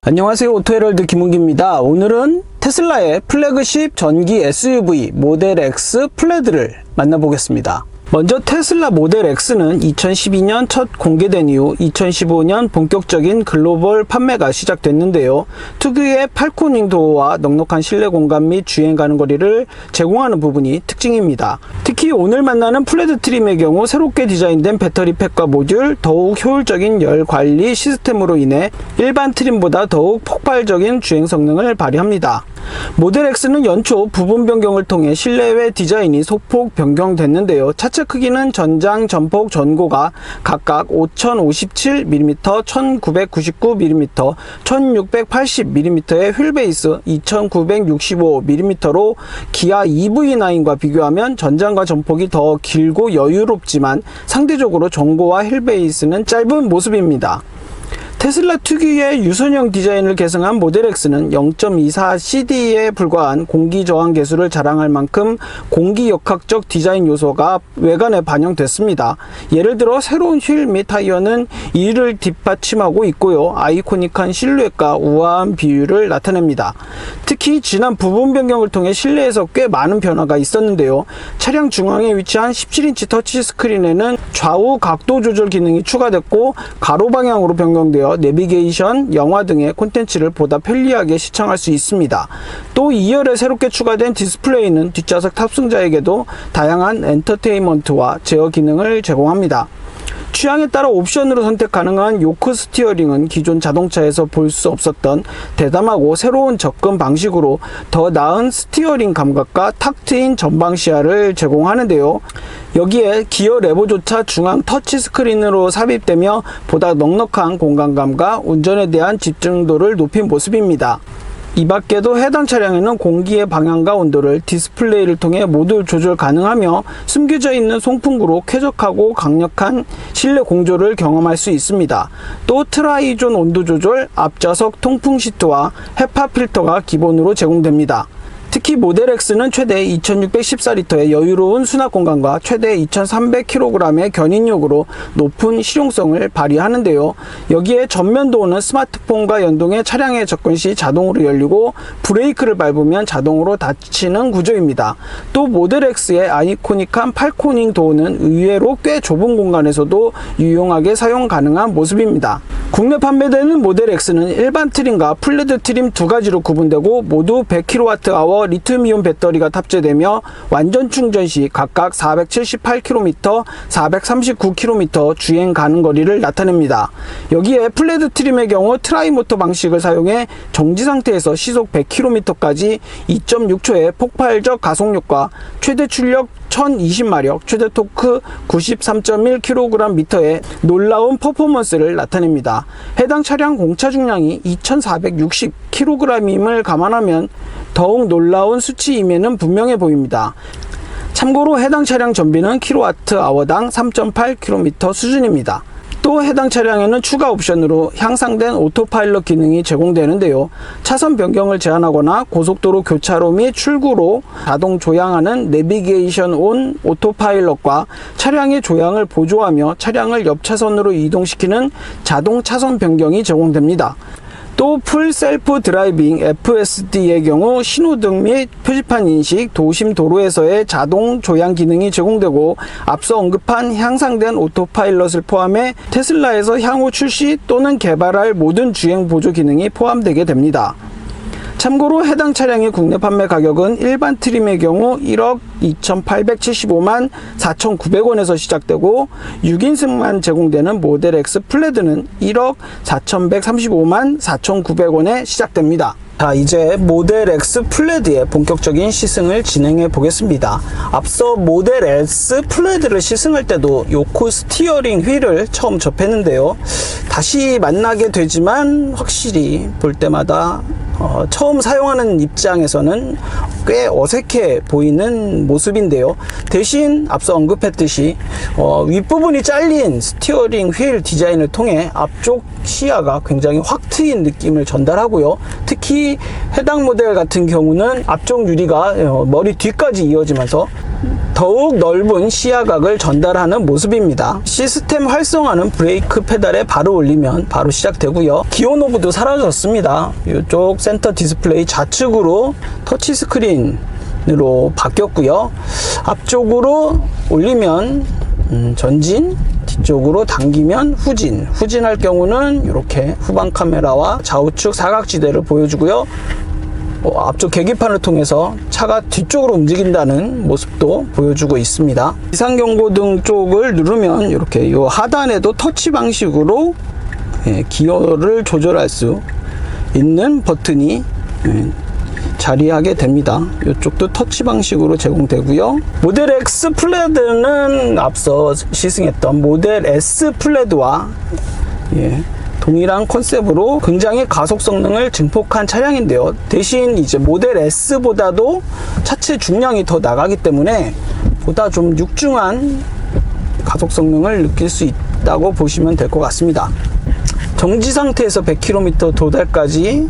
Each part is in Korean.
안녕하세요, 오토헤럴드 김은기입니다. 오늘은 테슬라의 플래그십 전기 SUV 모델 X 플레드를 만나보겠습니다. 먼저 테슬라 모델 X는 2012년 첫 공개된 이후 2015년 본격적인 글로벌 판매가 시작됐는데요. 특유의 팔코닝 도어와 넉넉한 실내 공간 및 주행 가는 거리를 제공하는 부분이 특징입니다. 특히 오늘 만나는 플레드 트림의 경우 새롭게 디자인된 배터리 팩과 모듈, 더욱 효율적인 열 관리 시스템으로 인해 일반 트림보다 더욱 폭발적인 주행 성능을 발휘합니다. 모델 X는 연초 부분 변경을 통해 실내외 디자인이 소폭 변경됐는데요. 차체 크기는 전장, 전폭, 전고가 각각 5057mm, 1999mm, 1680mm의 휠베이스 2965mm로 기아 EV9과 비교하면 전장과 전폭이 더 길고 여유롭지만 상대적으로 전고와 휠베이스는 짧은 모습입니다. 테슬라 특유의 유선형 디자인을 계승한 모델 X는 0.24CD에 불과한 공기 저항 계수를 자랑할 만큼 공기 역학적 디자인 요소가 외관에 반영됐습니다. 예를 들어 새로운 휠 및 타이어는 이를 뒷받침하고 있고요. 아이코닉한 실루엣과 우아한 비율을 나타냅니다. 특히 지난 부분 변경을 통해 실내에서 꽤 많은 변화가 있었는데요. 차량 중앙에 위치한 17인치 터치 스크린에는 좌우 각도 조절 기능이 추가됐고 가로 방향으로 변경되어 내비게이션, 영화 등의 콘텐츠를 보다 편리하게 시청할 수 있습니다. 또 2열에 새롭게 추가된 디스플레이는 뒷좌석 탑승자에게도 다양한 엔터테인먼트와 제어 기능을 제공합니다. 취향에 따라 옵션으로 선택 가능한 요크 스티어링은 기존 자동차에서 볼 수 없었던 대담하고 새로운 접근 방식으로 더 나은 스티어링 감각과 탁 트인 전방 시야를 제공하는데요. 여기에 기어 레버조차 중앙 터치 스크린으로 삽입되며 보다 넉넉한 공간감과 운전에 대한 집중도를 높인 모습입니다. 이 밖에도 해당 차량에는 공기의 방향과 온도를 디스플레이를 통해 모두 조절 가능하며 숨겨져 있는 송풍구로 쾌적하고 강력한 실내 공조를 경험할 수 있습니다. 또 트라이존 온도 조절, 앞좌석 통풍 시트와 헤파 필터가 기본으로 제공됩니다. 특히 모델 X는 최대 2614리터의 여유로운 수납 공간과 최대 2300kg의 견인력으로 높은 실용성을 발휘하는데요. 여기에 전면 도어는 스마트폰과 연동해 차량에 접근 시 자동으로 열리고 브레이크를 밟으면 자동으로 닫히는 구조입니다. 또 모델 X의 아이코닉한 팔코닝 도어는 의외로 꽤 좁은 공간에서도 유용하게 사용 가능한 모습입니다. 국내 판매되는 모델 X는 일반 트림과 플레드 트림 두 가지로 구분되고 모두 100kWh 리튬이온 배터리가 탑재되며 완전 충전 시 각각 478km, 439km 주행 가는 거리를 나타냅니다. 여기에 플레드 트림의 경우 트라이모터 방식을 사용해 정지 상태에서 시속 100km까지 2.6초의 폭발적 가속력과 최대 출력 1020마력, 최대 토크 93.1kgm의 놀라운 퍼포먼스를 나타냅니다. 해당 차량 공차 중량이 2460kg임을 감안하면 더욱 놀라운 수치임에는 분명해 보입니다. 참고로 해당 차량 전비는 kWh당 3.8km 수준입니다. 또 해당 차량에는 추가 옵션으로 향상된 오토파일럿 기능이 제공되는데요. 차선 변경을 제한하거나 고속도로 교차로 및 출구로 자동 조향하는 내비게이션 온 오토파일럿과 차량의 조향을 보조하며 차량을 옆 차선으로 이동시키는 자동 차선 변경이 제공됩니다. 또 풀 셀프 드라이빙 FSD의 경우 신호등 및 표지판 인식, 도심 도로에서의 자동 조향 기능이 제공되고 앞서 언급한 향상된 오토파일럿을 포함해 테슬라에서 향후 출시 또는 개발할 모든 주행 보조 기능이 포함되게 됩니다. 참고로 해당 차량의 국내 판매 가격은 일반 트림의 경우 1억 2875만 4,900원에서 시작되고 6인승만 제공되는 모델 X 플레드는 1억 4135만 4,900원에 시작됩니다. 자, 이제 모델 X 플레드의 본격적인 시승을 진행해 보겠습니다. 앞서 모델 S 플레드를 시승할 때도 요코 스티어링 휠을 처음 접했는데요. 다시 만나게 되지만 확실히 볼 때마다 처음 사용하는 입장에서는 꽤 어색해 보이는 모습인데요. 대신 앞서 언급했듯이 윗부분이 잘린 스티어링 휠 디자인을 통해 앞쪽 시야가 굉장히 확 트인 느낌을 전달하고요. 특히 해당 모델 같은 경우는 앞쪽 유리가 머리 뒤까지 이어지면서 더욱 넓은 시야각을 전달하는 모습입니다. 시스템 활성화는 브레이크 페달에 바로 올리면 바로 시작되고요. 기어 노브도 사라졌습니다. 이쪽 센터 디스플레이 좌측으로 터치 스크린으로 바뀌었고요. 앞쪽으로 올리면 전진, 뒤쪽으로 당기면 후진할 경우는 이렇게 후방 카메라와 좌우측 사각지대를 보여주고요. 앞쪽 계기판을 통해서 차가 뒤쪽으로 움직인다는 모습도 보여주고 있습니다. 비상경고등 쪽을 누르면 이렇게 요 하단에도 터치 방식으로 기어를 조절할 수 있는 버튼이 자리하게 됩니다. 이쪽도 터치 방식으로 제공되고요. 모델 X 플레드는 앞서 시승했던 모델 S 플레드와 동일한 컨셉으로 굉장히 가속 성능을 증폭한 차량인데요. 대신 이제 모델 S보다도 차체 중량이 더 나가기 때문에 보다 좀 육중한 가속 성능을 느낄 수 있다고 보시면 될 것 같습니다. 정지 상태에서 100km 도달까지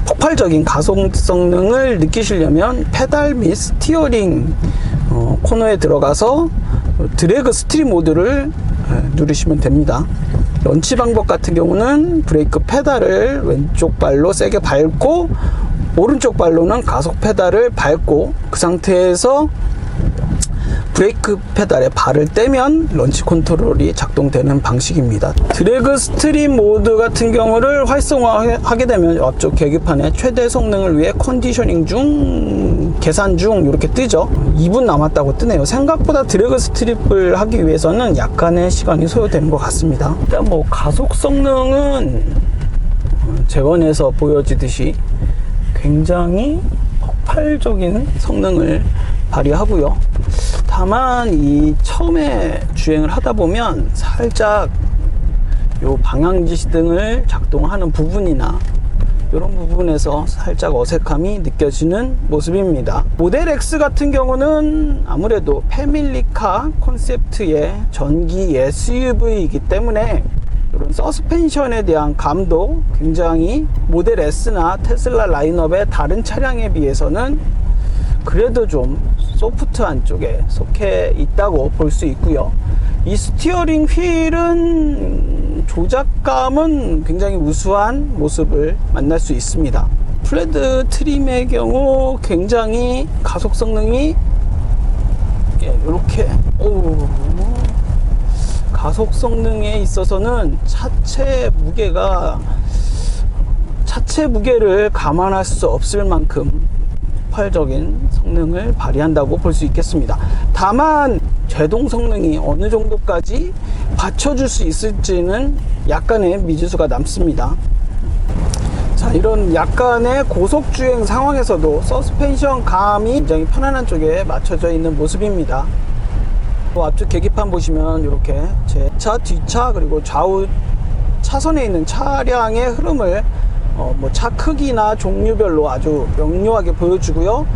폭발적인 가속 성능을 느끼시려면 페달 및 스티어링 코너에 들어가서 드래그 스트립 모드를 누르시면 됩니다. 런치 방법 같은 경우는 브레이크 페달을 왼쪽 발로 세게 밟고 오른쪽 발로는 가속 페달을 밟고 그 상태에서 브레이크 페달에 발을 떼면 런치 컨트롤이 작동되는 방식입니다. 드래그 스트립 모드 같은 경우를 활성화하게 되면 앞쪽 계기판에 최대 성능을 위해 컨디셔닝 중, 계산 중 이렇게 뜨죠. 2분 남았다고 뜨네요. 생각보다 드래그 스트립을 하기 위해서는 약간의 시간이 소요되는 것 같습니다. 일단 뭐 가속 성능은 재원에서 보여지듯이 굉장히 폭발적인 성능을 발휘하고요. 다만 이 처음에 주행을 하다 보면 살짝 요 방향지시등을 작동하는 부분이나 이런 부분에서 살짝 어색함이 느껴지는 모습입니다. 모델 X 같은 경우는 아무래도 패밀리카 콘셉트의 전기 SUV이기 때문에 이런 서스펜션에 대한 감도 굉장히 모델 S나 테슬라 라인업의 다른 차량에 비해서는 그래도 좀 소프트한 쪽에 속해 있다고 볼 수 있고요. 이 스티어링 휠은 조작감은 굉장히 우수한 모습을 만날 수 있습니다. 플레드 트림의 경우 굉장히 가속 성능이 이렇게 가속 성능에 있어서는 차체 무게를 감안할 수 없을 만큼 폭발적인 성능을 발휘한다고 볼 수 있겠습니다. 다만 제동 성능이 어느 정도까지 받쳐줄 수 있을지는 약간의 미지수가 남습니다. 자, 이런 약간의 고속주행 상황에서도 서스펜션 감이 굉장히 편안한 쪽에 맞춰져 있는 모습입니다. 앞쪽 계기판 보시면 이렇게 제 차, 뒷차 그리고 좌우 차선에 있는 차량의 흐름을 차 크기나 종류별로 아주 명료하게 보여주고요.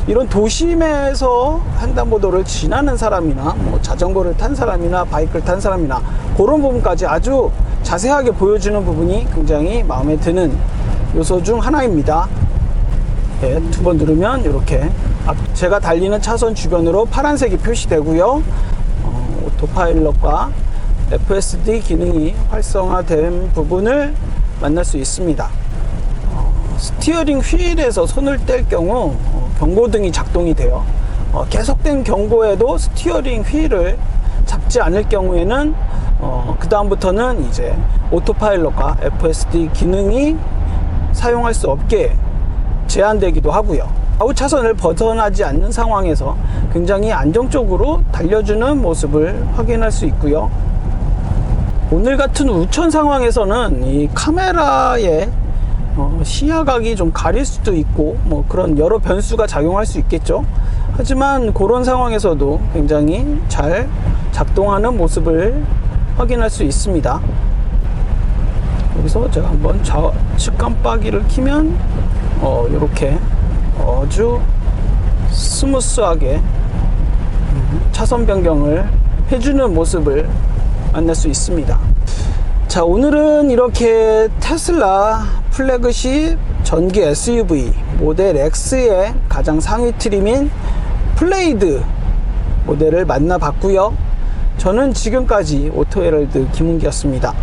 이런 도심에서 횡단보도를 지나는 사람이나 자전거를 탄 사람이나 바이크를 탄 사람이나 그런 부분까지 아주 자세하게 보여주는 부분이 굉장히 마음에 드는 요소 중 하나입니다. 두 번 누르면 이렇게 제가 달리는 차선 주변으로 파란색이 표시되고요. 오토파일럿과 FSD 기능이 활성화된 부분을 만날 수 있습니다. 스티어링 휠에서 손을 뗄 경우 경고등이 작동이 돼요. 계속된 경고에도 스티어링 휠을 잡지 않을 경우에는 그 다음부터는 이제 오토파일럿과 FSD 기능이 사용할 수 없게 제한되기도 하고요. 좌우 차선을 벗어나지 않는 상황에서 굉장히 안정적으로 달려주는 모습을 확인할 수 있고요. 오늘 같은 우천 상황에서는 이 카메라의 시야각이 좀 가릴 수도 있고 그런 여러 변수가 작용할 수 있겠죠. 하지만 그런 상황에서도 굉장히 잘 작동하는 모습을 확인할 수 있습니다. 여기서 제가 한번 좌측 깜빡이를 켜면 이렇게 아주 스무스하게 차선 변경을 해주는 모습을 만날 수 있습니다. 자, 오늘은 이렇게 테슬라 플래그십 전기 SUV 모델 X의 가장 상위 트림인 플레이드 모델을 만나봤고요. 저는 지금까지 오토헤럴드 김은기였습니다.